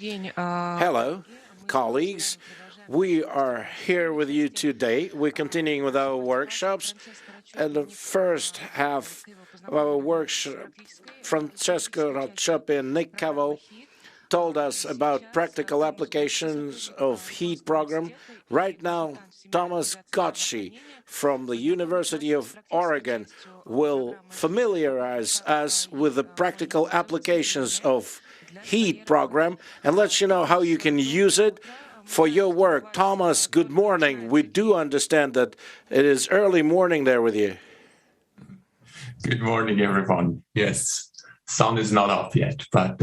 Hello, colleagues. We are here with you today. We're continuing with our workshops. In the first half of our workshop, Francesco Roccioppi and Nick Cavo told us about practical applications of HEAT program. Right now, Thomas Gotchi from the University of Oregon will familiarize us with the practical applications of HEAT program and let you know how you can use it for your work. Thomas, good morning. We do understand that it is early morning there with you. Good morning, everyone. Yes, sun is not up yet, but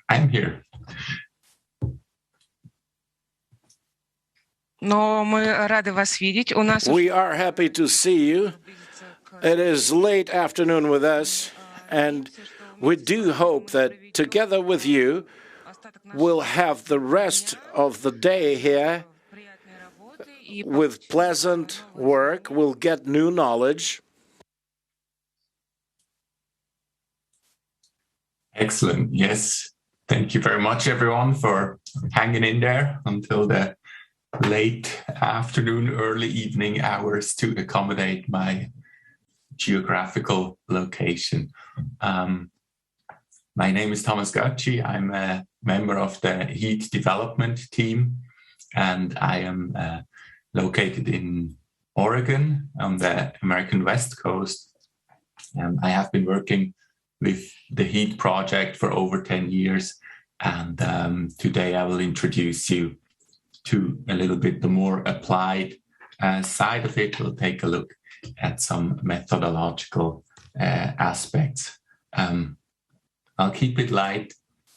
I'm here. We are happy to see you. It is late afternoon with us, and we do hope that together with you, we'll have the rest of the day here with pleasant work. We'll get new knowledge. Excellent. Yes. Thank you very much, everyone, for hanging in there until the late afternoon, early evening hours to accommodate my geographical location. My name is Thomas Gotchi. I'm a member of the HEAT development team, and I am located in Oregon on the American West Coast. I have been working with the HEAT project for over 10 years, and today I will introduce you to a little bit the more applied side of it. We'll take a look at some methodological aspects. I'll keep it light,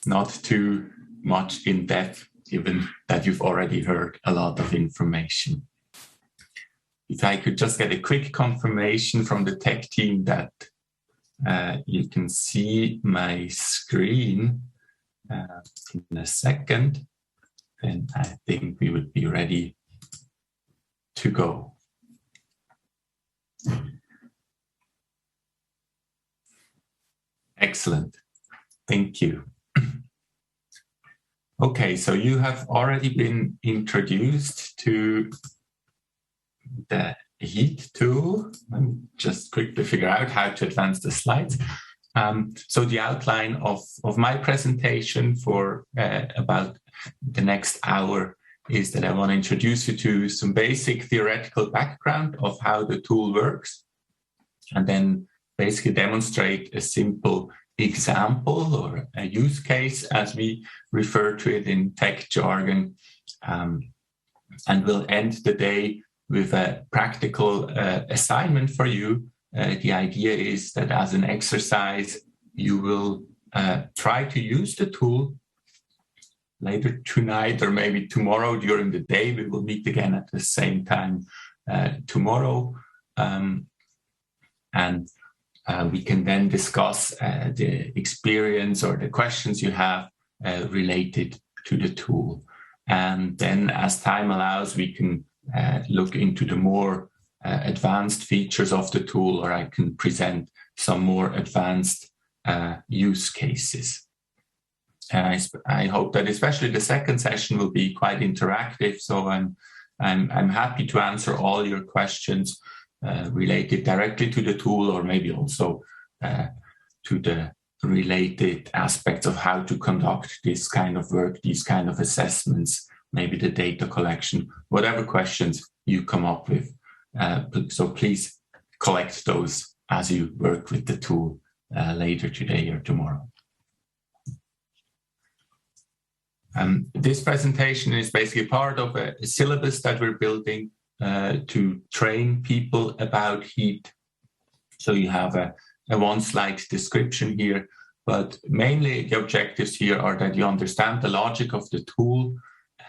not too much in depth, given that you've already heard a lot of information. If I could just get a quick confirmation from the tech team that you can see my screen in a second, then I think we would be ready to go. Excellent. Thank you. Okay, so you have already been introduced to the HEAT tool. Let me just quickly figure out how to advance the slides. So the outline of my presentation for about the next hour is that I want to introduce you to some basic theoretical background of how the tool works, and then basically demonstrate a simple example or a use case, as we refer to it in tech jargon, and we'll end the day with a practical assignment for you. The idea is that as an exercise, you will try to use the tool later tonight or maybe tomorrow during the day. We will meet again at the same time tomorrow. And we can then discuss the experience or the questions you have related to the tool. And then as time allows, we can look into the more advanced features of the tool, or I can present some more advanced use cases. I hope that especially the second session will be quite interactive. So I'm happy to answer all your questions related directly to the tool, or maybe also to the related aspects of how to conduct this kind of work, these kind of assessments, maybe the data collection, whatever questions you come up with. So please collect those as you work with the tool later today or tomorrow. This presentation is basically part of a syllabus that we're building to train people about HEAT. So you have a one-slide description here, but mainly the objectives here are that you understand the logic of the tool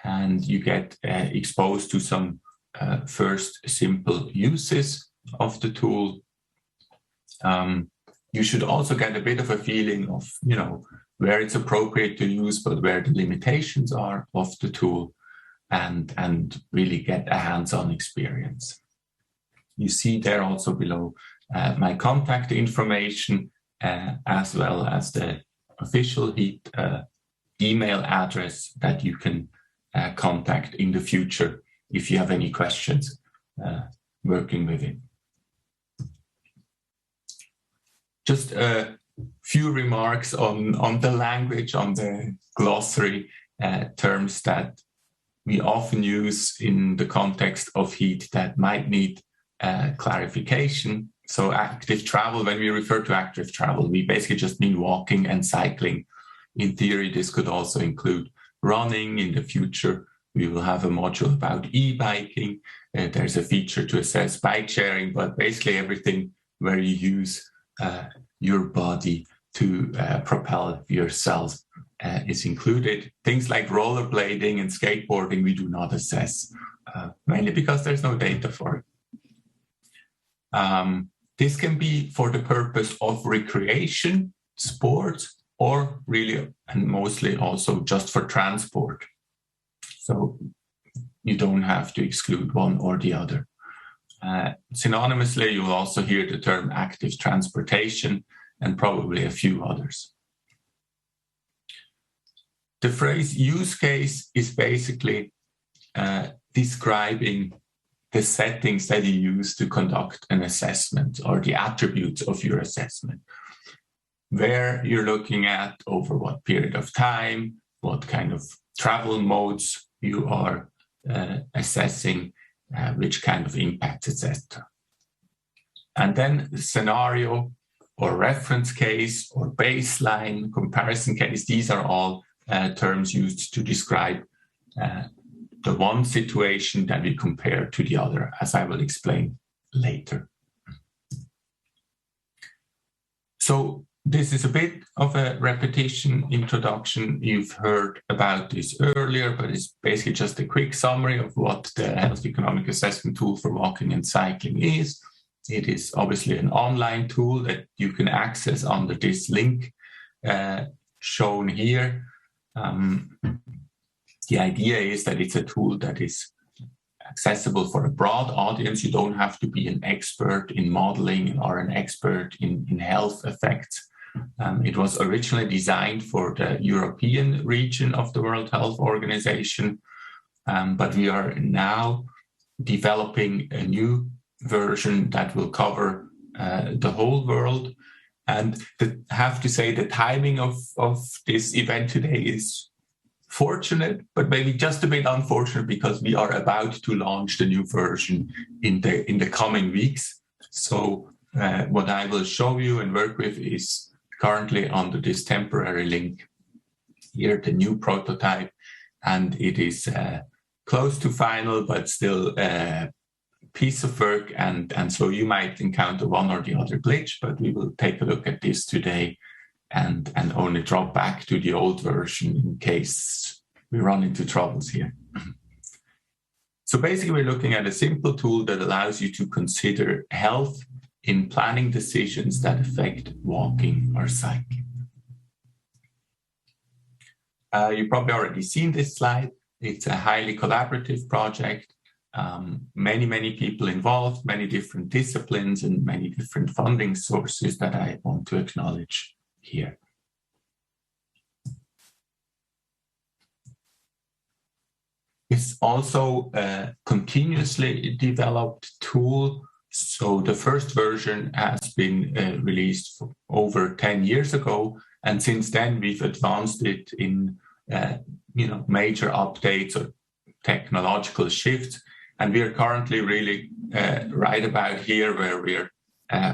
and you get exposed to some first simple uses of the tool. You should also get a bit of a feeling of, where it's appropriate to use, but where the limitations are of the tool, and really get a hands-on experience. You see there also below my contact information, as well as the official HEAT email address that you can contact in the future if you have any questions working with it. Just a few remarks on the language, on the glossary terms that we often use in the context of heat that might need clarification. So active travel, when we refer to active travel, we basically just mean walking and cycling. In theory, this could also include running. In the future, we will have a module about e-biking. There's a feature to assess bike sharing, but basically everything where you use your body to propel yourself is included. Things like rollerblading and skateboarding, we do not assess, mainly because there's no data for it. This can be for the purpose of recreation, sports, or really and mostly also just for transport. So you don't have to exclude one or the other. Synonymously, you'll also hear the term active transportation and probably a few others. The phrase use case is basically describing the settings that you use to conduct an assessment or the attributes of your assessment. Where you're looking at, over what period of time, what kind of travel modes you are assessing, which kind of impacts, etc. And then the scenario or reference case or baseline comparison case, these are all terms used to describe the one situation that we compare to the other, as I will explain later. So this is a bit of a repetition introduction. You've heard about this earlier, but it's basically just a quick summary of what the health economic assessment tool for walking and cycling is. It is obviously an online tool that you can access under this link shown here. The idea is that it's a tool that is accessible for a broad audience. You don't have to be an expert in modeling or an expert in health effects. It was originally designed for the European region of the World Health Organization, but we are now developing a new version that will cover the whole world. And I have to say the timing of this event today is fortunate, but maybe just a bit unfortunate because we are about to launch the new version in the coming weeks. So what I will show you and work with is currently under this temporary link here, the new prototype, and it is close to final, but still a piece of work, and so you might encounter one or the other glitch, but we will take a look at this today and only drop back to the old version in case we run into troubles here. So basically, we're looking at a simple tool that allows you to consider health in planning decisions that affect walking or cycling. You've probably already seen this slide. It's a highly collaborative project. Many people involved, many different disciplines and many different funding sources that I want to acknowledge here. It's also a continuously developed tool. So the first version has been released over 10 years ago. And since then, we've advanced it in major updates or technological shifts. And we are currently really right about here where we're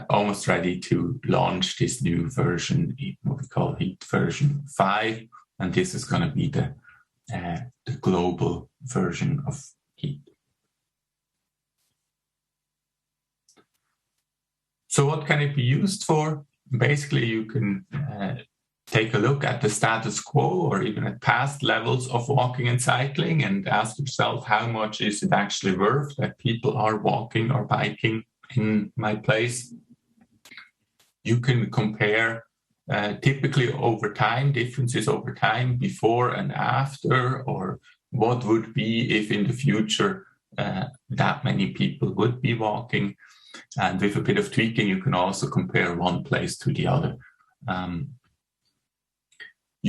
almost ready to launch this new version, what we call HEAT version 5. And this is going to be the global version of HEAT. So what can it be used for? Basically, you can take a look at the status quo or even at past levels of walking and cycling and ask yourself, how much is it actually worth that people are walking or biking in my place? You can compare typically over time, differences over time, before and after, or what would be if in the future that many people would be walking. And with a bit of tweaking, you can also compare one place to the other.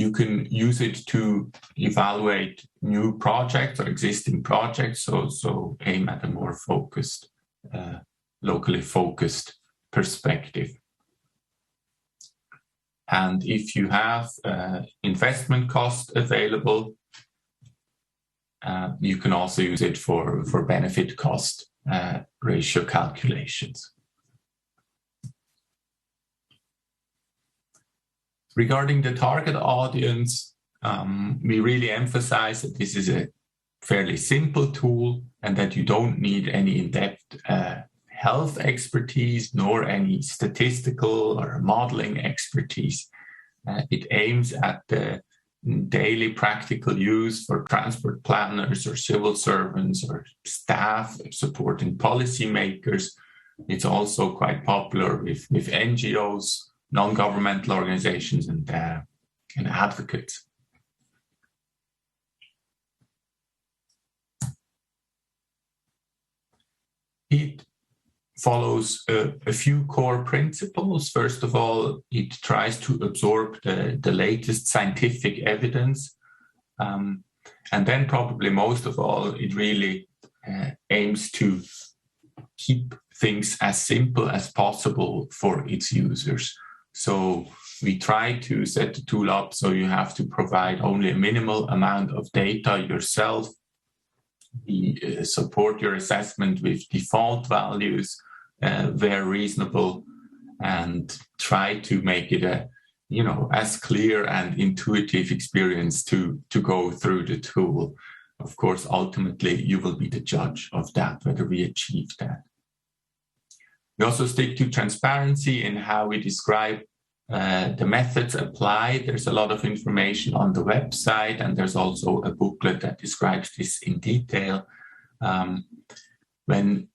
You can use it to evaluate new projects or existing projects, so aim at a more focused, locally focused perspective. And if you have investment cost available, you can also use it for benefit cost ratio calculations. Regarding the target audience, we really emphasize that this is a fairly simple tool and that you don't need any in-depth health expertise nor any statistical or modeling expertise. It aims at the daily practical use for transport planners or civil servants or staff supporting policymakers. It's also quite popular with NGOs, non-governmental organizations, and advocates. It follows a few core principles. First of all, it tries to absorb the latest scientific evidence. And then probably most of all, it really aims to keep things as simple as possible for its users. So we try to set the tool up so you have to provide only a minimal amount of data yourself. We support your assessment with default values, where reasonable, and try to make it a as clear and intuitive experience to go through the tool. Of course, ultimately, you will be the judge of that, whether we achieve that. We also stick to transparency in how we describe the methods applied. There's a lot of information on the website, and there's also a booklet that describes this in detail. When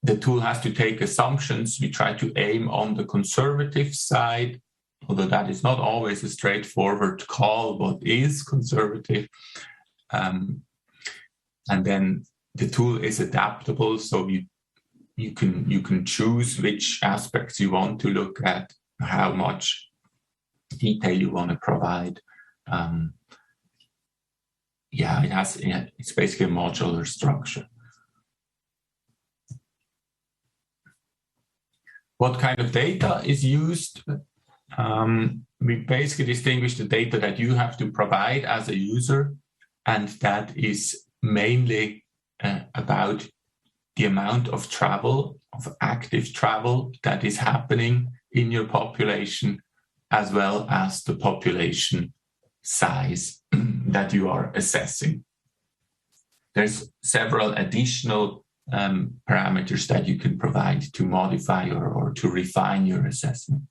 the tool has to take assumptions, we try to aim on the conservative side, although that is not always a straightforward call, what is conservative. And then the tool is adaptable, so you can choose which aspects you want to look at, how much detail you want to provide. It's basically a modular structure. What kind of data is used? We basically distinguish the data that you have to provide as a user, and that is mainly about the amount of travel, of active travel that is happening in your population, as well as the population size that you are assessing. There's several additional parameters that you can provide to modify or to refine your assessment.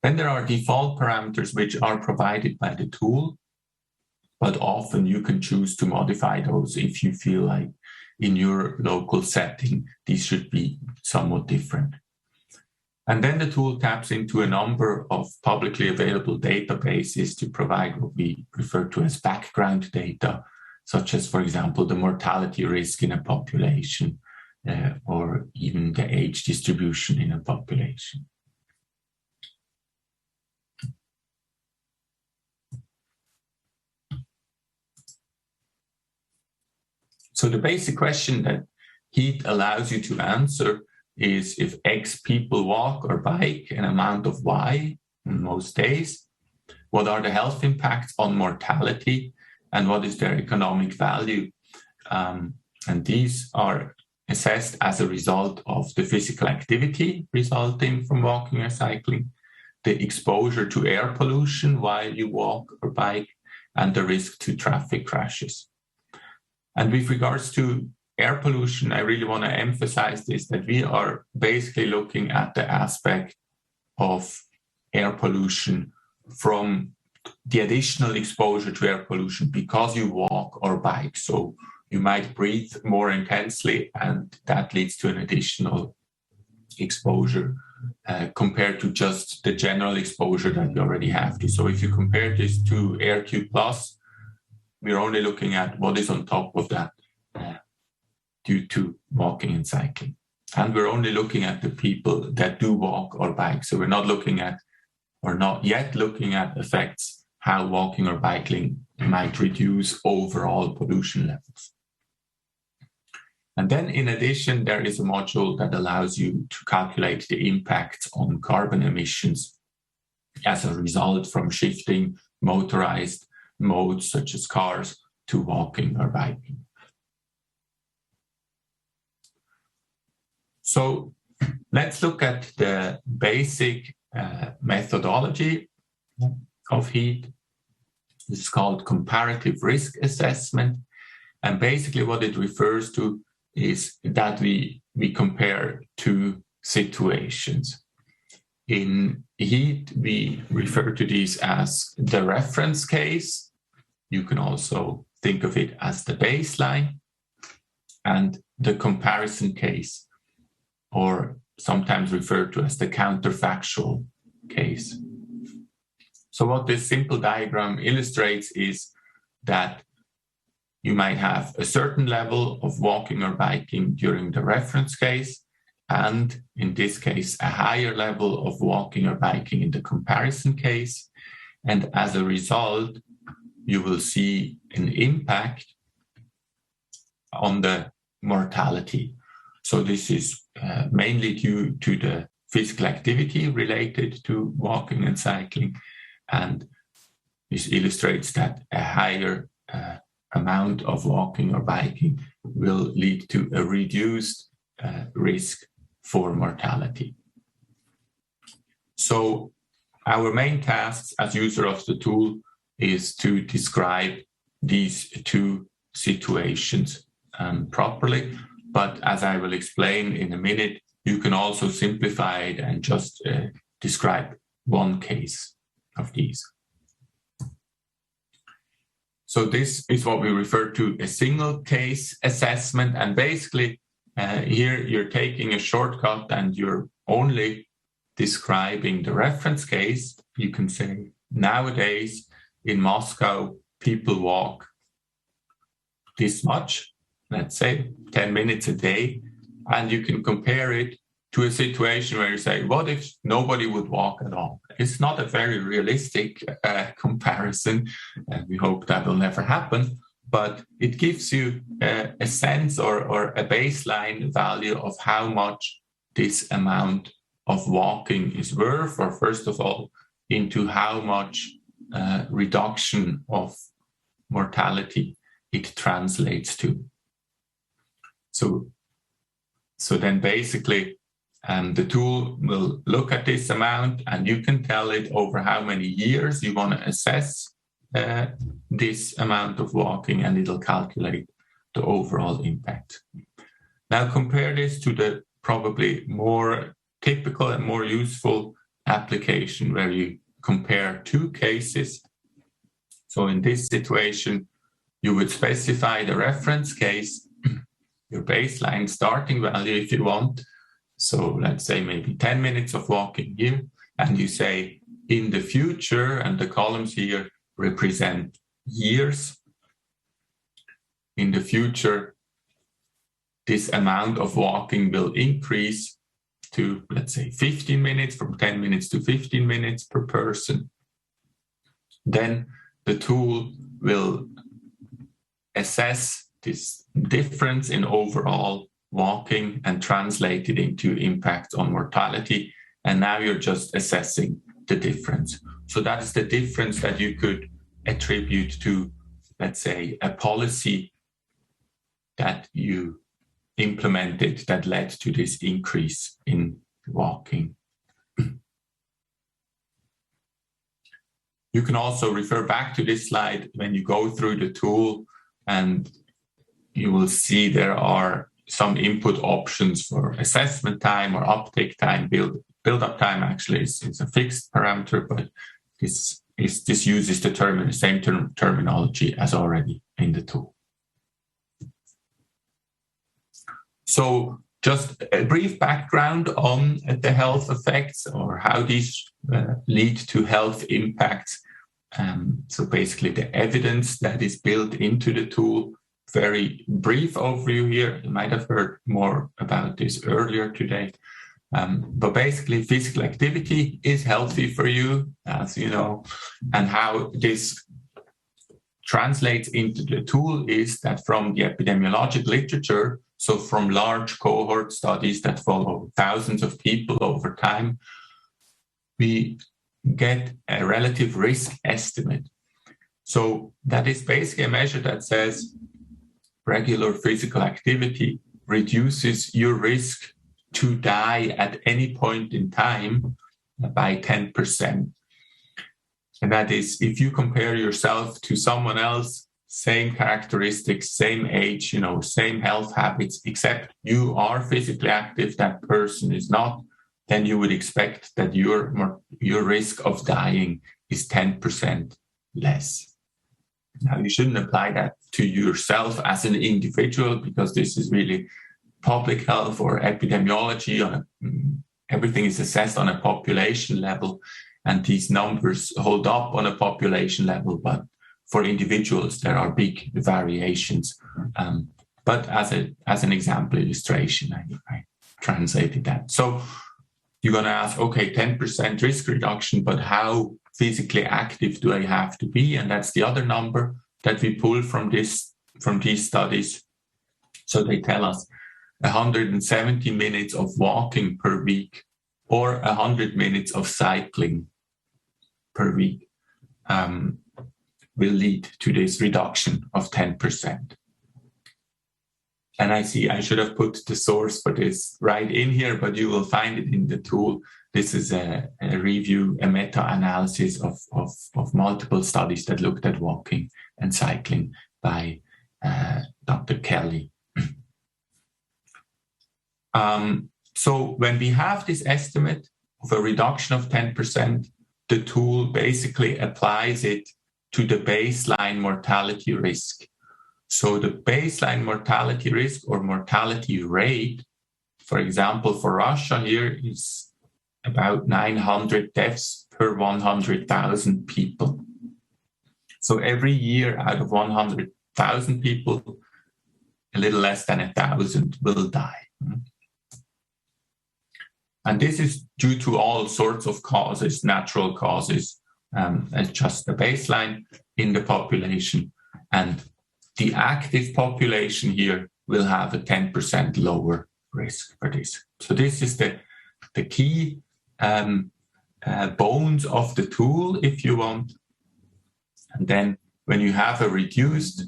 Then there are default parameters which are provided by the tool, but often you can choose to modify those if you feel like in your local setting, these should be somewhat different. And then the tool taps into a number of publicly available databases to provide what we refer to as background data, such as, for example, the mortality risk in a population or even the age distribution in a population. So the basic question that HEAT allows you to answer is, if X people walk or bike an amount of Y in most days, what are the health impacts on mortality and what is their economic value? And these are assessed as a result of the physical activity resulting from walking or cycling, the exposure to air pollution while you walk or bike, and the risk to traffic crashes. And with regards to air pollution, I really want to emphasize this, that we are basically looking at the aspect of air pollution from the additional exposure to air pollution because you walk or bike. So you might breathe more intensely, and that leads to an additional exposure compared to just the general exposure that you already have to. So if you compare this to AirQ+, we're only looking at what is on top of that due to walking and cycling. And we're only looking at the people that do walk or bike. So we're not looking at, or not yet looking at, effects how walking or biking might reduce overall pollution levels. And then in addition, there is a module that allows you to calculate the impact on carbon emissions as a result from shifting motorized modes such as cars to walking or biking. So let's look at the basic methodology of HEAT. This is called comparative risk assessment. And basically what it refers to is that we compare two situations. In HEAT, we refer to these as the reference case. You can also think of it as the baseline, and the comparison case, or sometimes referred to as the counterfactual case. So what this simple diagram illustrates is that you might have a certain level of walking or biking during the reference case, and in this case, a higher level of walking or biking in the comparison case. And as a result, you will see an impact on the mortality. So this is mainly due to the physical activity related to walking and cycling. And this illustrates that a higher amount of walking or biking will lead to a reduced risk for mortality. So our main tasks as user of the tool is to describe these two situations properly. But as I will explain in a minute, you can also simplify it and just describe one case of these. So this is what we refer to a single case assessment. And basically here you're taking a shortcut and you're only describing the reference case. You can say nowadays in Moscow, people walk this much, let's say 10 minutes a day. And you can compare it to a situation where you say, what if nobody would walk at all? It's not a very realistic comparison, and we hope that will never happen, but it gives you a sense or a baseline value of how much this amount of walking is worth, or first of all, into how much reduction of mortality it translates to. So then basically, the tool will look at this amount, and you can tell it over how many years you want to assess this amount of walking, and it'll calculate the overall impact. Now compare this to the probably more typical and more useful application where you compare two cases. So in this situation, you would specify the reference case, your baseline starting value if you want. So let's say maybe 10 minutes of walking here, and you say in the future, and the columns here represent years. In the future, this amount of walking will increase to, let's say, 15 minutes, from 10 minutes to 15 minutes per person. Then the tool will assess this difference in overall walking and translate it into impact on mortality. And now you're just assessing the difference. So that is the difference that you could attribute to, let's say, a policy that you implemented that led to this increase in walking. You can also refer back to this slide when you go through the tool, and you will see there are some input options for assessment time or uptake time. Build-up time actually is a fixed parameter, but this uses the same terminology as already in the tool. So just a brief background on the health effects, or how these lead to health impacts. So basically the evidence that is built into the tool. Very brief overview here. You might have heard more about this earlier today. But basically, physical activity is healthy for you, as you know, and how this translates into the tool is that from the epidemiologic literature, so from large cohort studies that follow thousands of people over time, we get a relative risk estimate. So that is basically a measure that says regular physical activity reduces your risk to die at any point in time by 10%. And that is, if you compare yourself to someone else, same characteristics, same age, same health habits, except you are physically active, that person is not, then you would expect that your risk of dying is 10% less. Now, you shouldn't apply that to yourself as an individual, because this is really public health or epidemiology. Everything is assessed on a population level, and these numbers hold up on a population level, but for individuals, there are big variations. But as an example illustration, I translated that. So you're going to ask, okay, 10% risk reduction, but how physically active do I have to be? And that's the other number that we pull from these studies. So they tell us 170 minutes of walking per week or 100 minutes of cycling per week will lead to this reduction of 10%. And I see I should have put the source for this right in here, but you will find it in the tool. This is a review, a meta-analysis of multiple studies that looked at walking and cycling by Dr. Kelly. So when we have this estimate of a reduction of 10%, the tool basically applies it to the baseline mortality risk. So the baseline mortality risk or mortality rate, for example, for Russia here is about 900 deaths per 100,000 people. So every year out of 100,000 people, a little less than 1,000 will die. And this is due to all sorts of causes, natural causes, as just the baseline in the population. And the active population here will have a 10% lower risk for this. So this is the key bones of the tool, if you want. And then when you have a reduced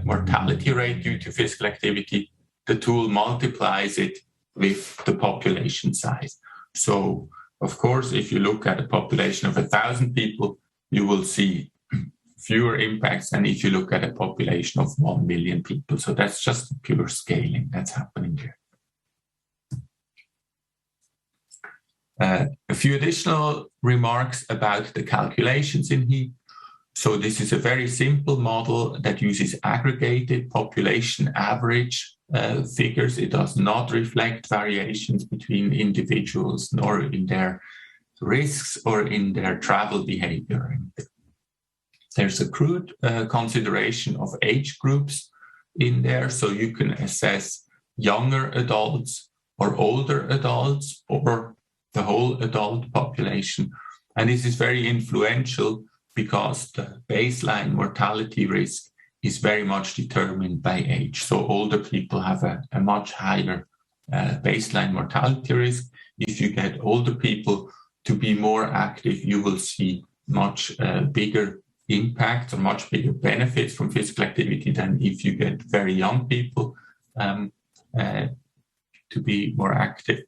mortality rate due to physical activity, the tool multiplies it with the population size. So, of course, if you look at a population of 1,000 people, you will see fewer impacts than if you look at a population of 1 million people. So that's just pure scaling that's happening there. A few additional remarks about the calculations in HEAT. So this is a very simple model that uses aggregated population average figures. It does not reflect variations between individuals, nor in their risks or in their travel behavior. There's a crude consideration of age groups in there, so you can assess younger adults or older adults or the whole adult population. And this is very influential because the baseline mortality risk is very much determined by age. So older people have a much higher baseline mortality risk. If you get older people to be more active, you will see much bigger impact or much bigger benefits from physical activity than if you get very young people to be more active,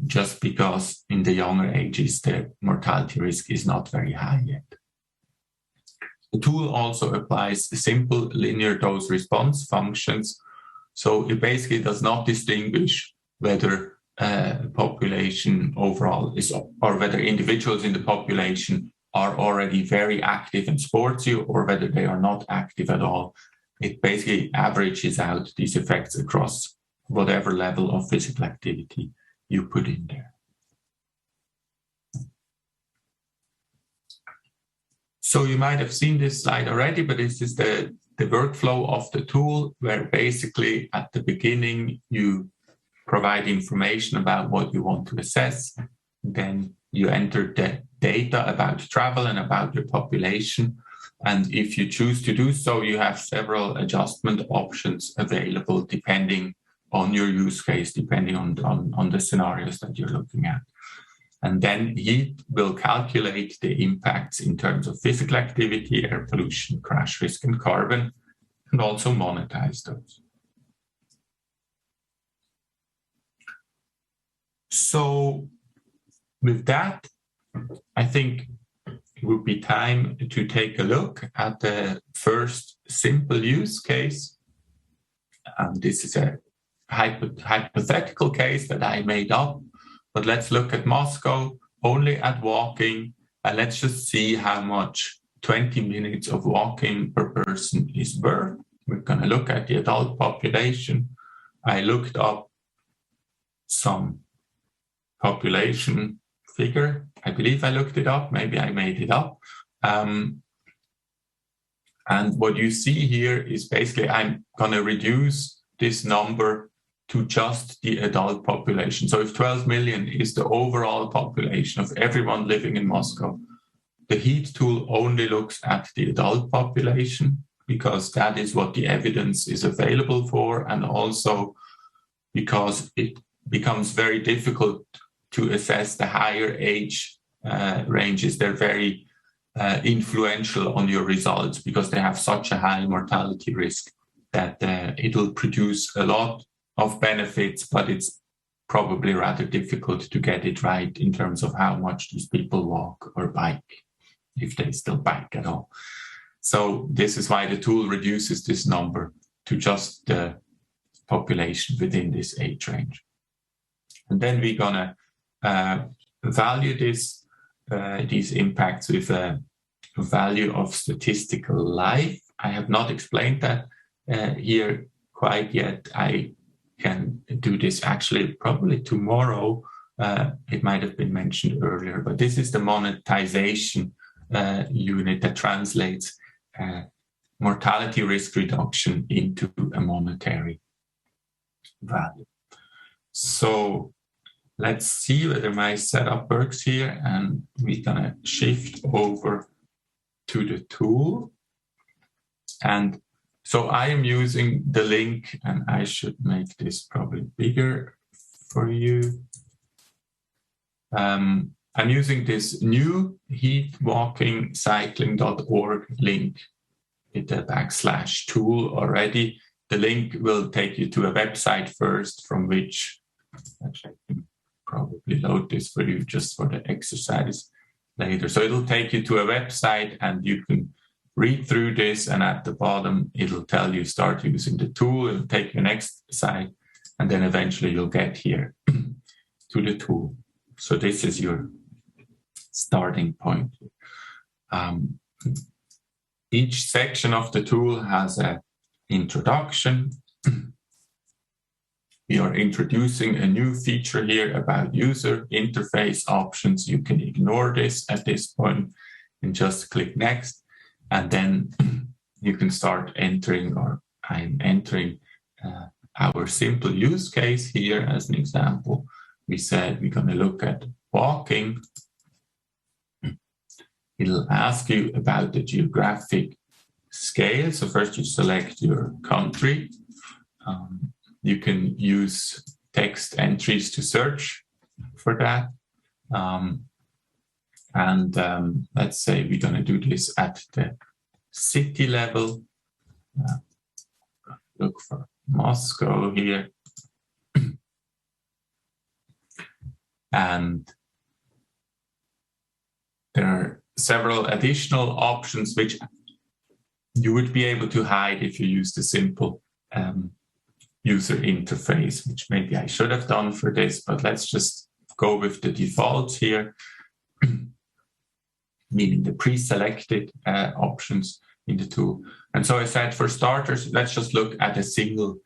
just because in the younger ages, the mortality risk is not very high yet. The tool also applies simple linear dose response functions. So it basically does not distinguish whether population overall is, or whether individuals in the population are already very active and sportsy or whether they are not active at all. It basically averages out these effects across whatever level of physical activity you put in there. So you might have seen this slide already, but this is the workflow of the tool, where basically at the beginning you provide information about what you want to assess. Then you enter the data about travel and about your population. And if you choose to do so, you have several adjustment options available depending on your use case, depending on the scenarios that you're looking at. And then HEAT will calculate the impacts in terms of physical activity, air pollution, crash risk, and carbon, and also monetize those. So with that, I think it would be time to take a look at the first simple use case. This is a hypothetical case that I made up, but let's look at Moscow, only at walking, and let's just see how much 20 minutes of walking per person is worth. We're going to look at the adult population. I looked up some population figure. I believe I looked it up. Maybe I made it up. And what you see here is basically I'm going to reduce this number to just the adult population. So if 12 million is the overall population of everyone living in Moscow, the HEAT tool only looks at the adult population because that is what the evidence is available for, and also because it becomes very difficult to assess the higher age ranges. They're very influential on your results because they have such a high mortality risk that it'll produce a lot of benefits, but it's probably rather difficult to get it right in terms of how much these people walk or bike, if they still bike at all. So this is why the tool reduces this number to just the population within this age range. And then we're gonna value these impacts with a value of statistical life. I have not explained that here quite yet. I can do this actually probably tomorrow. It might have been mentioned earlier, but this is the monetization unit that translates mortality risk reduction into a monetary value. So let's see whether my setup works here, and we're gonna shift over to the tool. And so I am using the link, and I should make this probably bigger for you. I'm using this new heatwalkingcycling.org link with the /tool already. The link will take you to a website first from which, actually I can probably load this for you just for the exercise later. So it'll take you to a website and you can read through this, and at the bottom it'll tell you start using the tool. It'll take you next site, and then eventually you'll get here to the tool. So this is your starting point. Each section of the tool has an introduction. We are introducing a new feature here about user interface options. You can ignore this at this point and just click next. And then you can start entering, or I'm entering our simple use case here as an example. We said we're going to look at walking. It'll ask you about the geographic scale. So first you select your country. You can use text entries to search for that. Let's say we're going to do this at the city level. Look for Moscow here. And there are several additional options which you would be able to hide if you use the simple user interface, which maybe I should have done for this, but let's just go with the defaults here, meaning the pre-selected options in the tool. And so I said, for starters, let's just look at a single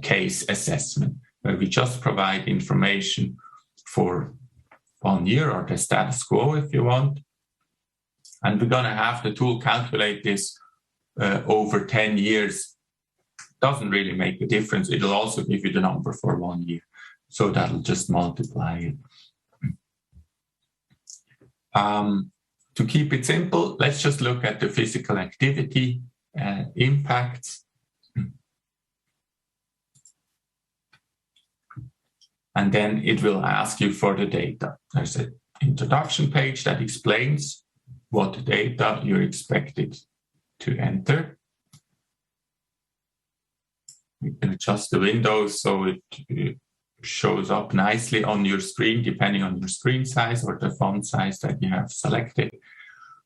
case assessment where we just provide information for 1 year, or the status quo if you want. And we're going to have the tool calculate this over 10 years doesn't really make a difference. It'll also give you the number for 1 year. So that'll just multiply it. To keep it simple, let's just look at the physical activity impacts. And then it will ask you for the data. There's an introduction page that explains what data you're expected to enter. You can adjust the windows so it shows up nicely on your screen, depending on your screen size or the font size that you have selected.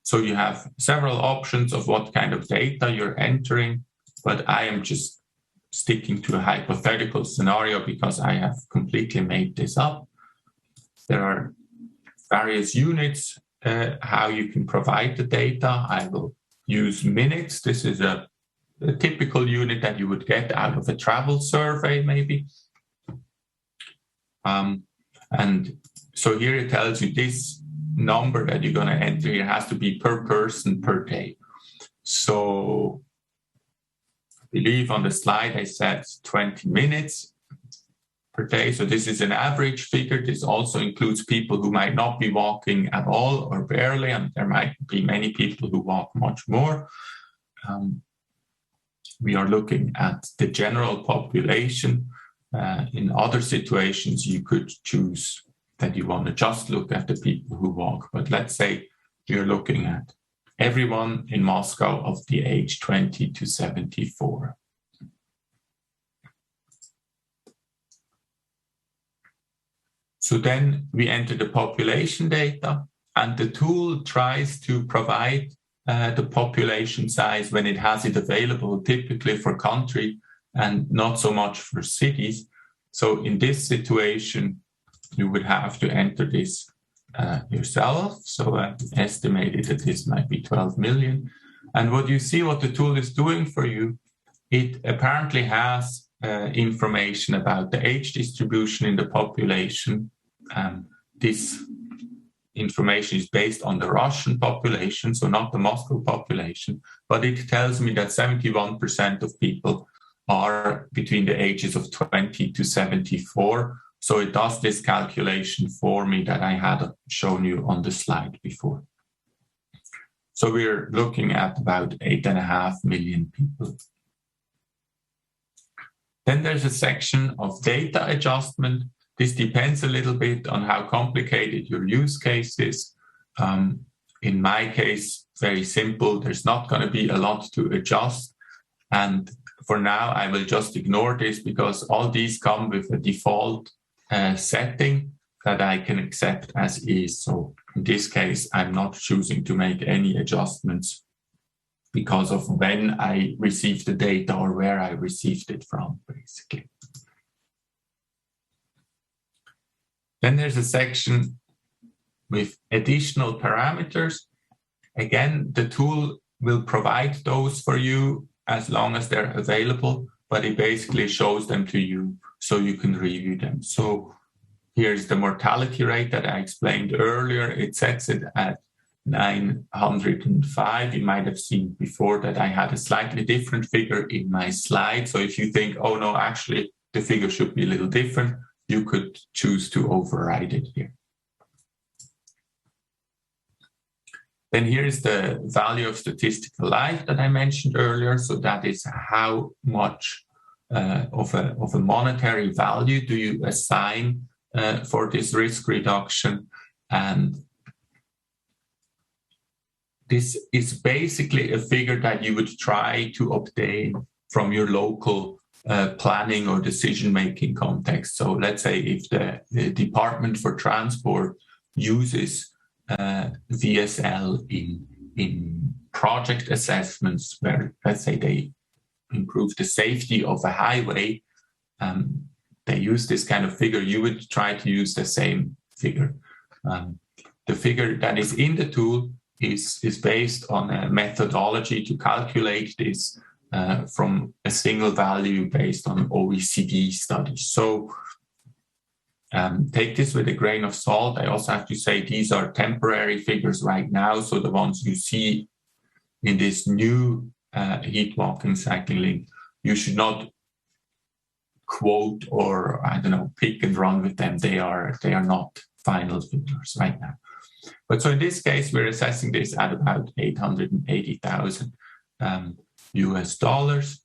So you have several options of what kind of data you're entering, but I am just sticking to a hypothetical scenario because I have completely made this up. There are various units, how you can provide the data. I will use minutes. This is a typical unit that you would get out of a travel survey, maybe. And so here it tells you this number that you're going to enter here has to be per person per day. So I believe on the slide I said 20 minutes per day. So this is an average figure. This also includes people who might not be walking at all or barely, and there might be many people who walk much more. We are looking at the general population. In other situations, you could choose that you want to just look at the people who walk. But let's say you're looking at everyone in Moscow of the age 20 to 74. So then we enter the population data, and the tool tries to provide the population size when it has it available, typically for country and not so much for cities. So in this situation, you would have to enter this yourself. So I estimated that this might be 12 million. And what you see, what the tool is doing for you, it apparently has information about the age distribution in the population. This information is based on the Russian population, so not the Moscow population, but it tells me that 71% of people are between the ages of 20 to 74. So it does this calculation for me that I had shown you on the slide before. So we're looking at about 8.5 million people. Then there's a section of data adjustment. This depends a little bit on how complicated your use case is. In my case, very simple. There's not going to be a lot to adjust. And for now, I will just ignore this because all these come with a default setting that I can accept as is. So in this case, I'm not choosing to make any adjustments because of when I received the data or where I received it from, basically. Then there's a section with additional parameters. Again, the tool will provide those for you as long as they're available, but it basically shows them to you so you can review them. So here's the mortality rate that I explained earlier. It sets it at 905. You might have seen before that I had a slightly different figure in my slide. So if you think, oh no, actually the figure should be a little different, you could choose to override it here. Then here's the value of statistical life that I mentioned earlier. So that is how much of a monetary value do you assign for this risk reduction. And this is basically a figure that you would try to obtain from your local planning or decision-making context. So let's say if the Department for Transport uses VSL in project assessments where, let's say, they improve the safety of a highway, they use this kind of figure, you would try to use the same figure. The figure that is in the tool is based on a methodology to calculate this from a single value based on OECD studies. So take this with a grain of salt. I also have to say these are temporary figures right now. So the ones you see in this new heat walking cycling link you should not quote or, I don't know, pick and run with them. They are not final figures right now. But so in this case, we're assessing this at about 880,000 US dollars.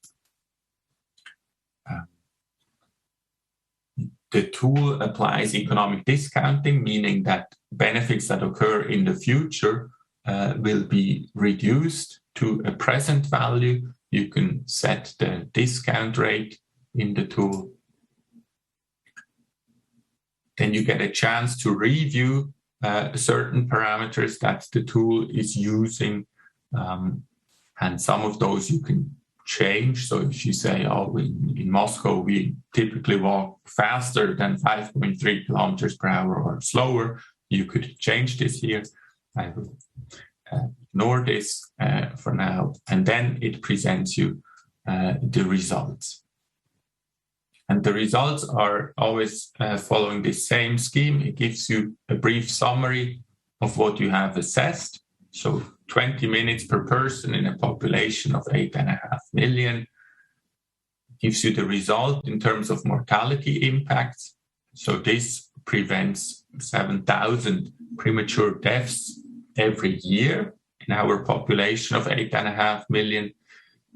The tool applies economic discounting, meaning that benefits that occur in the future will be reduced to a present value. You can set the discount rate in the tool. Then you get a chance to review certain parameters that the tool is using, and some of those you can change. So if you say, oh, in Moscow, we typically walk faster than 5.3 kilometers per hour or slower, you could change this here. I will ignore this for now. And then it presents you the results. And the results are always following the same scheme. It gives you a brief summary of what you have assessed. So 20 minutes per person in a population of 8.5 million. Gives you the result in terms of mortality impacts. So this prevents 7,000 premature deaths every year in our population of 8.5 million.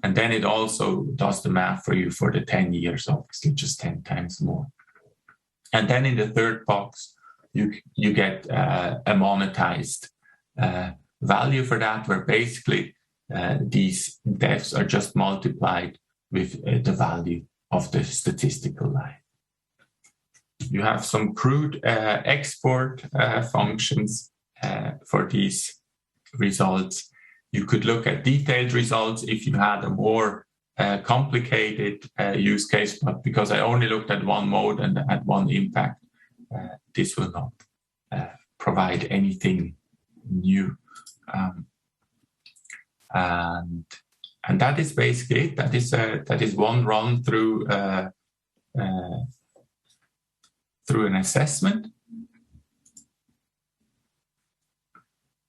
And then it also does the math for you for the 10 years, obviously just 10 times more. And then in the third box, you get a monetized value for that, where basically these deaths are just multiplied with the value of the statistical line. You have some crude export functions for these results. You could look at detailed results if you had a more complicated use case, but because I only looked at one mode and at one impact, this will not provide anything new. And that is basically it. That is one run through an assessment,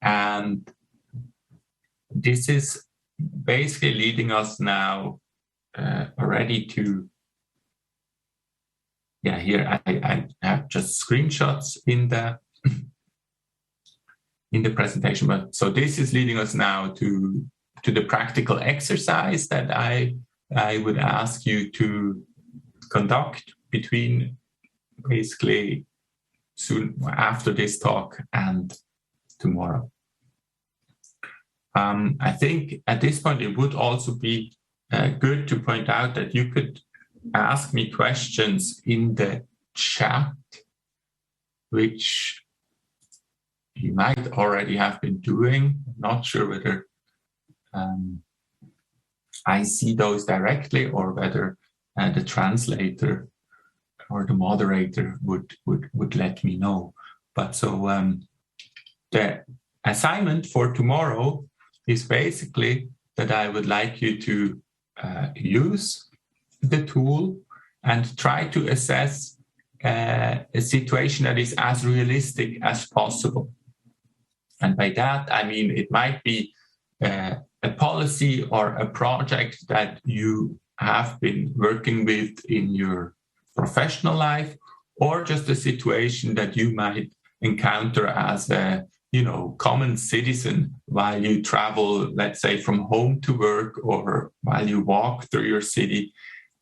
and this is basically leading us now already to. Yeah, here I have just screenshots in the presentation. But so this is leading us now to the practical exercise that I would ask you to conduct between basically soon after this talk and tomorrow. I think at this point it would also be good to point out that you could ask me questions in the chat, which you might already have been doing. I'm not sure whether I see those directly or whether the translator or the moderator would let me know. But so the assignment for tomorrow is basically that I would like you to use the tool and try to assess a situation that is as realistic as possible. And by that, I mean, it might be a policy or a project that you have been working with in your professional life, or just a situation that you might encounter as a common citizen while you travel, let's say, from home to work, or while you walk through your city,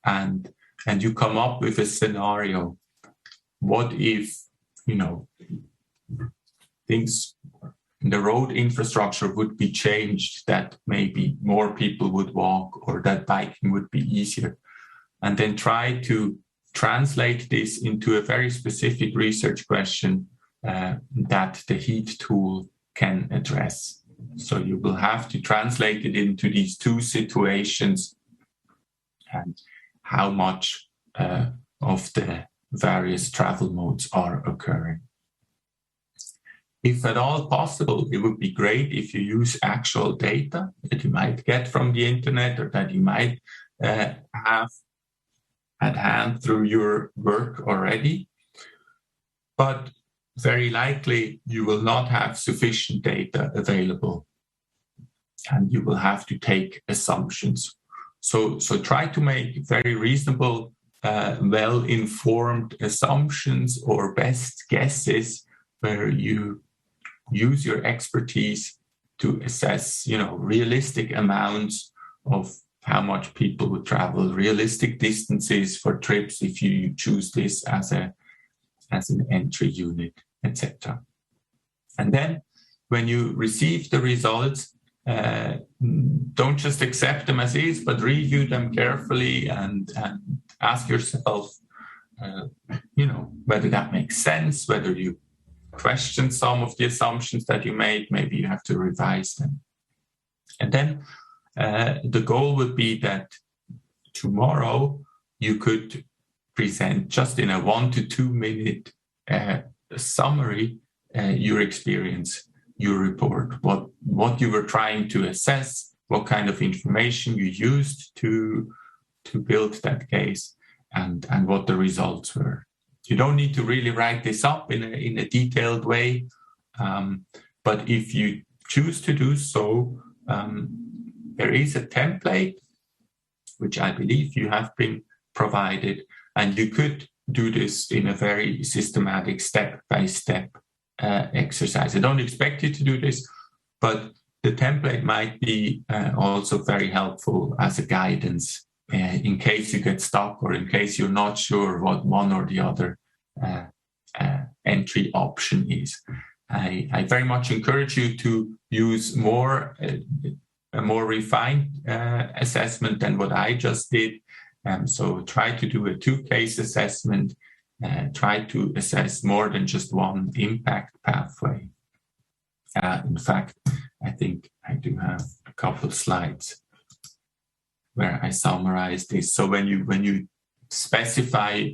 and you come up with a scenario. What if, things in the road infrastructure would be changed, that maybe more people would walk, or that biking would be easier? And then try to translate this into a very specific research question that the HEAT tool can address. So you will have to translate it into these two situations and how much of the various travel modes are occurring. If at all possible, it would be great if you use actual data that you might get from the internet, or that you might have at hand through your work already. But very likely you will not have sufficient data available, and you will have to take assumptions. So try to make very reasonable, well-informed assumptions or best guesses where you use your expertise to assess, realistic amounts of how much people would travel, realistic distances for trips if you choose this as an entry unit, etc. And then when you receive the results, don't just accept them as is, but review them carefully and ask yourself, whether that makes sense, whether you question some of the assumptions that you made, maybe you have to revise them. And then the goal would be that tomorrow you could present just in a 1 to 2 minute summary your experience, your report, what you were trying to assess, what kind of information you used to build that case, and what the results were. You don't need to really write this up in a detailed way, but if you choose to do so, there is a template, which I believe you have been provided, and you could do this in a very systematic step-by-step exercise. I don't expect you to do this, but the template might be also very helpful as a guidance in case you get stuck or in case you're not sure what one or the other entry option is. I very much encourage you to use a more refined assessment than what I just did. So try to do a 2-case assessment, try to assess more than just one impact pathway. In fact, I think I do have a couple of slides where I summarize this. So when you specify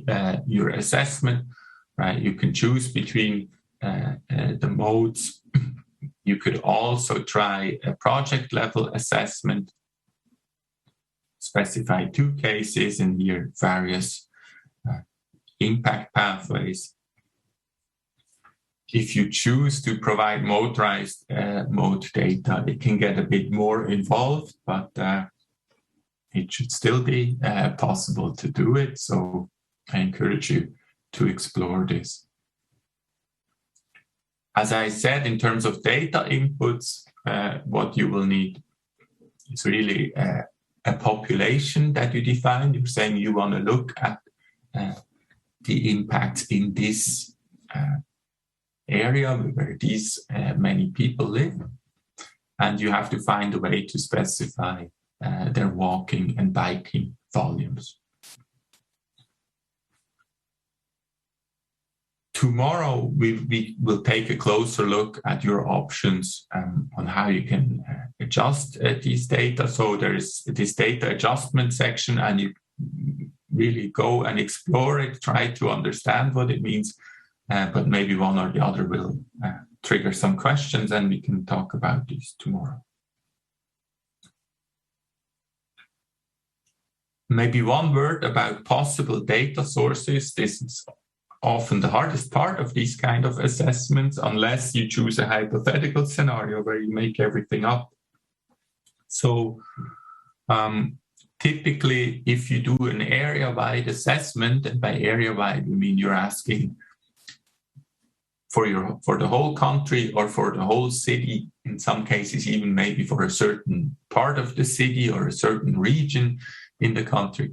your assessment, right, you can choose between the modes. You could also try a project level assessment, specify 2 cases and here various impact pathways. If you choose to provide motorized mode data, it can get a bit more involved, but it should still be possible to do it. So I encourage you to explore this. As I said, in terms of data inputs, what you will need is really a population that you define. You're saying you want to look at the impacts in this area where these many people live, and you have to find a way to specify their walking and biking volumes. Tomorrow, we will take a closer look at your options on how you can adjust these data. So there is this data adjustment section, and you really go and explore it, try to understand what it means, but maybe one or the other will trigger some questions, and we can talk about this tomorrow. Maybe one word about possible data sources. This is often the hardest part of these kind of assessments, unless you choose a hypothetical scenario where you make everything up. So typically, if you do an area-wide assessment, and by area-wide we mean you're asking for the whole country or for the whole city, in some cases even maybe for a certain part of the city or a certain region in the country.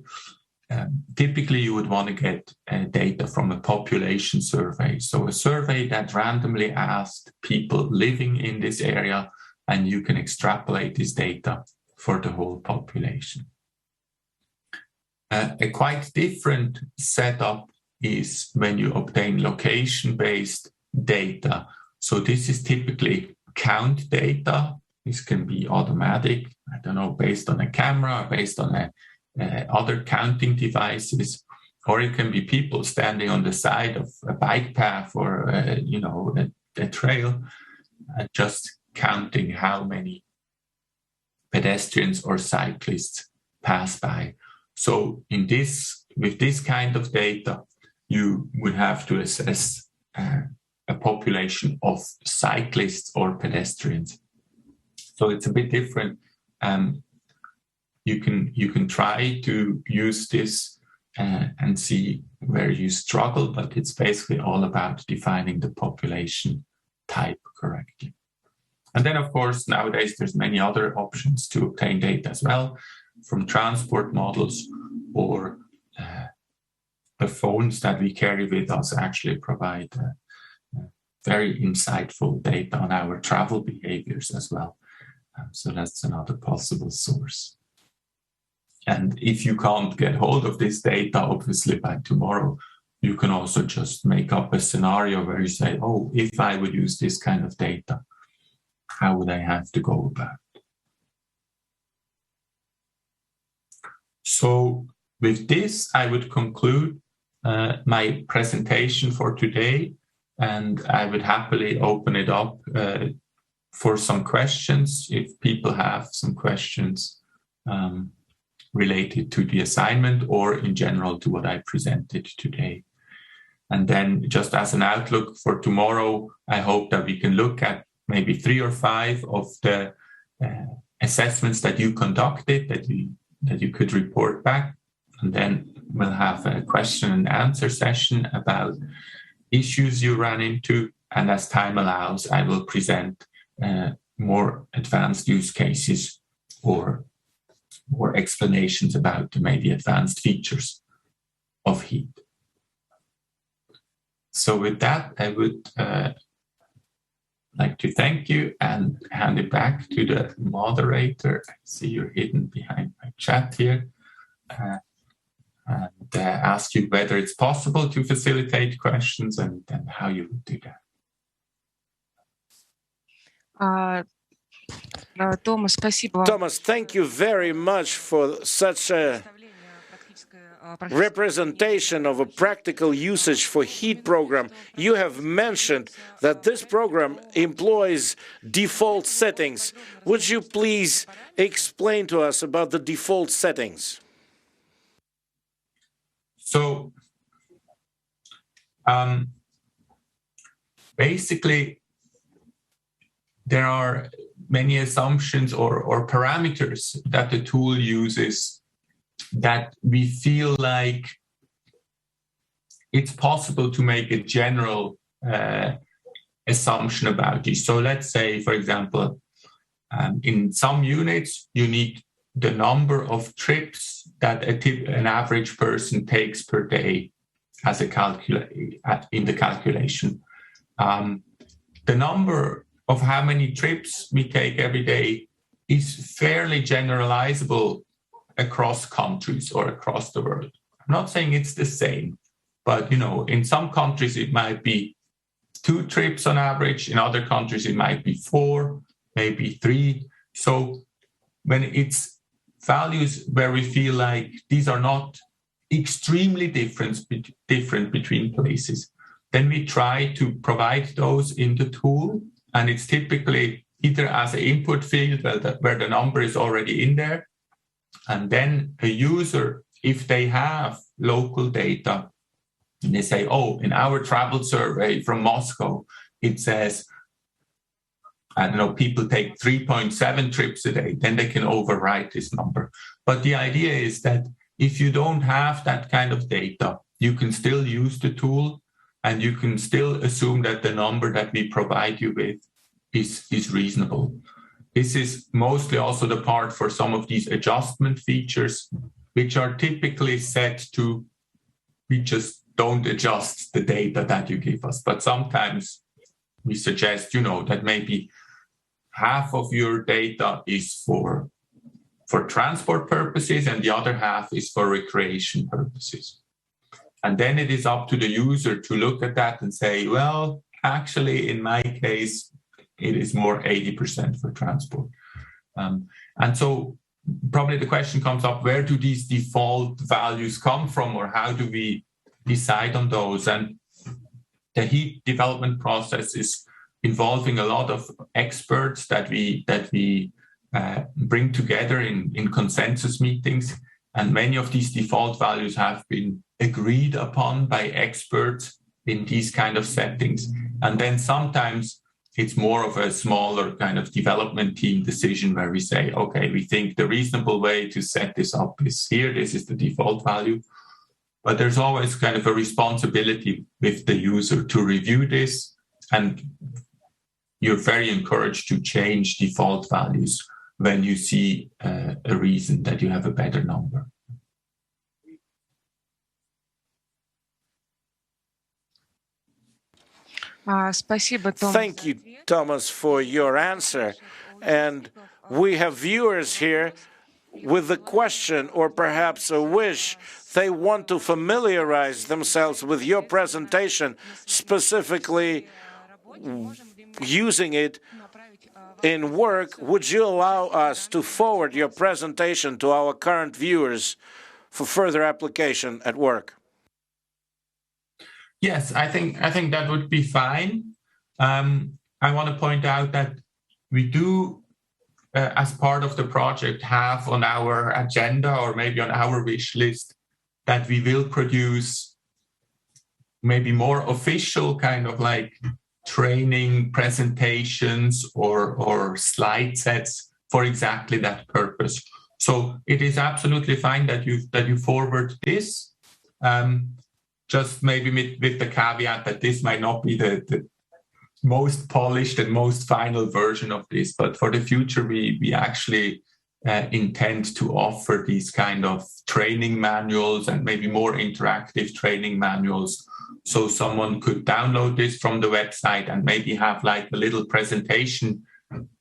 Typically, you would want to get data from a population survey. So a survey that randomly asked people living in this area, and you can extrapolate this data for the whole population. A quite different setup is when you obtain location-based data. So this is typically count data. This can be automatic, based on a camera, based on other counting devices, or it can be people standing on the side of a bike path or a trail, just counting how many pedestrians or cyclists pass by. So with this kind of data, you would have to assess a population of cyclists or pedestrians. So it's a bit different. you can try to use this and see where you struggle, but it's basically all about defining the population type correctly. And then, of course, nowadays there's many other options to obtain data as well, from transport models, or the phones that we carry with us actually provide very insightful data on our travel behaviors as well. So that's another possible source. And if you can't get hold of this data, obviously by tomorrow, you can also just make up a scenario where you say, oh, if I would use this kind of data, how would I have to go about it? So with this, I would conclude my presentation for today, and I would happily open it up for some questions if people have some questions related to the assignment or in general to what I presented today. And then just as an outlook for tomorrow, I hope that we can look at maybe 3 or 5 of the assessments that you conducted that you could report back. And then we'll have a question and answer session about issues you ran into. And as time allows, I will present more advanced use cases or explanations about the maybe advanced features of heat. So with that, I would like to thank you and hand it back to the moderator. I see you're hidden behind my chat here. And ask you whether it's possible to facilitate questions and how you would do that. Thomas, thank you very much for such a representation of a practical usage for HEAT program. You have mentioned that this program employs default settings. Would you please explain to us about the default settings? So basically, there are many assumptions or parameters that the tool uses that we feel like it's possible to make a general assumption about this. So let's say, for example, in some units, you need the number of trips that an average person takes per day as a in the calculation. The number of how many trips we take every day is fairly generalizable across countries or across the world. I'm not saying it's the same, but in some countries it might be 2 trips on average. In other countries it might be 4, maybe 3. So when it's values where we feel like these are not extremely different between places, then we try to provide those in the tool. And it's typically either as an input field where the number is already in there. And then a user, if they have local data, and they say, oh, in our travel survey from Moscow, it says, I don't know, people take 3.7 trips a day, then they can overwrite this number. But the idea is that if you don't have that kind of data, you can still use the tool and you can still assume that the number that we provide you with is reasonable. This is mostly also the part for some of these adjustment features, which are typically set to, we just don't adjust the data that you give us. But sometimes we suggest, that maybe half of your data is for transport purposes and the other half is for recreation purposes. And then it is up to the user to look at that and say, well, actually, in my case, it is more 80% for transport. And so probably the question comes up, where do these default values come from, or how do we decide on those? And the HEAT development process is involving a lot of experts that we bring together in consensus meetings. And many of these default values have been agreed upon by experts in these kind of settings. And then sometimes it's more of a smaller kind of development team decision where we say, okay, we think the reasonable way to set this up is here. This is the default value. But there's always kind of a responsibility with the user to review this. And you're very encouraged to change default values when you see a reason that you have a better number. Thank you, Thomas, for your answer. And we have viewers here with a question or perhaps a wish. They want to familiarize themselves with your presentation, specifically using it in work. Would you allow us to forward your presentation to our current viewers for further application at work? Yes, I think that would be fine. I want to point out that we do, as part of the project, have on our agenda or maybe on our wish list that we will produce maybe more official kind of like training presentations or slide sets for exactly that purpose. So it is absolutely fine that you forward this. Just maybe with the caveat that this might not be the most polished and most final version of this, but for the future, we actually intend to offer these kind of training manuals and maybe more interactive training manuals. So someone could download this from the website and maybe have like a little presentation,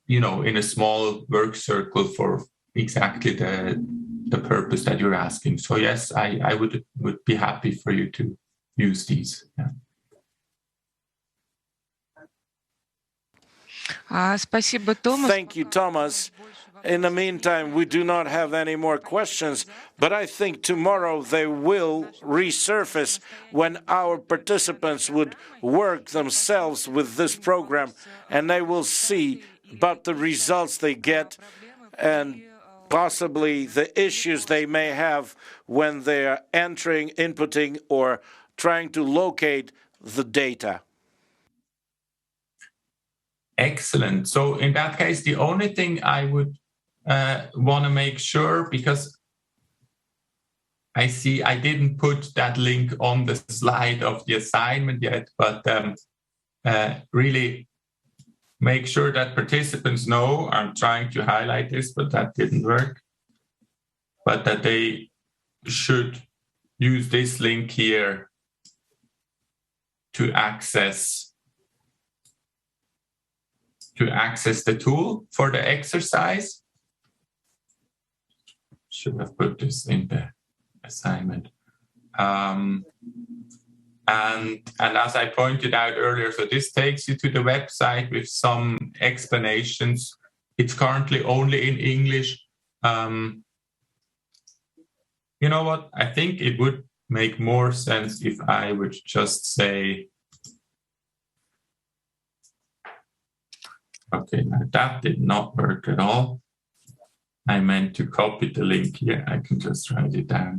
in a small work circle for exactly the purpose that you're asking. So yes, I would be happy for you to use these. Yeah. Thank you, Thomas. In the meantime, we do not have any more questions, but I think tomorrow they will resurface when our participants would work themselves with this program, and they will see about the results they get and possibly the issues they may have when they are entering, inputting, or trying to locate the data. Excellent. So in that case, the only thing I would want to make sure, because I see I didn't put that link on the slide of the assignment yet, but really make sure that participants know, I'm trying to highlight this, but that didn't work, but that they should use this link here to access the tool for the exercise. Should have put this in the assignment. And as I pointed out earlier, so this takes you to the website with some explanations. It's currently only in English. You know what? I think it would make more sense if I would just say, okay, now that did not work at all. I meant to copy the link here. I can just write it down.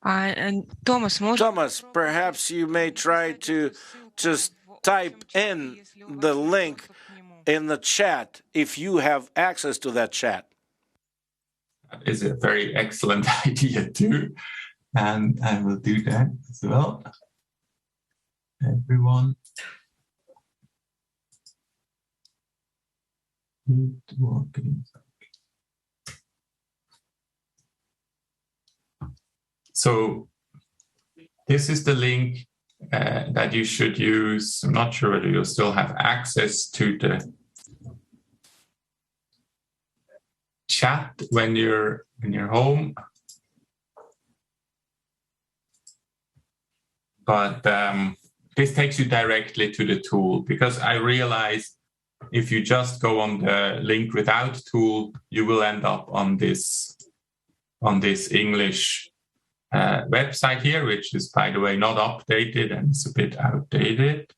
And Thomas, perhaps you may try to just type in the link in the chat if you have access to that chat. That is a very excellent idea too. And I will do that as well. Everyone. So this is the link that you should use. I'm not sure whether you'll still have access to the chat when you're home. But this takes you directly to the tool, because I realized if you just go on the link without tool, you will end up on this English website here, which is, by the way, not updated and it's a bit outdated.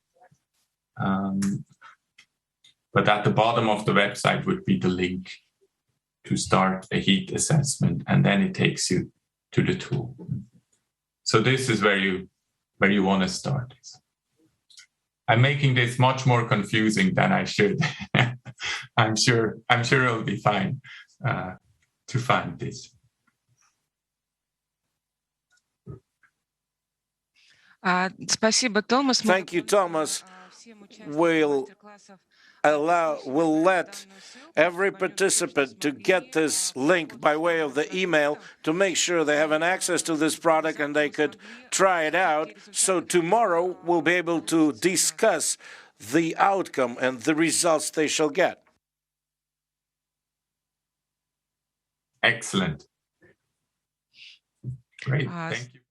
But at the bottom of the website would be the link to start a heat assessment, and then it takes you to the tool. So this is where you want to start. I'm making this much more confusing than I should. I'm sure it'll be fine to find this. Thank you, Thomas. We'll let every participant to get this link by way of the email to make sure they have an access to this product and they could try it out. So tomorrow we'll be able to discuss the outcome and the results they shall get. Excellent. Great. Thank you.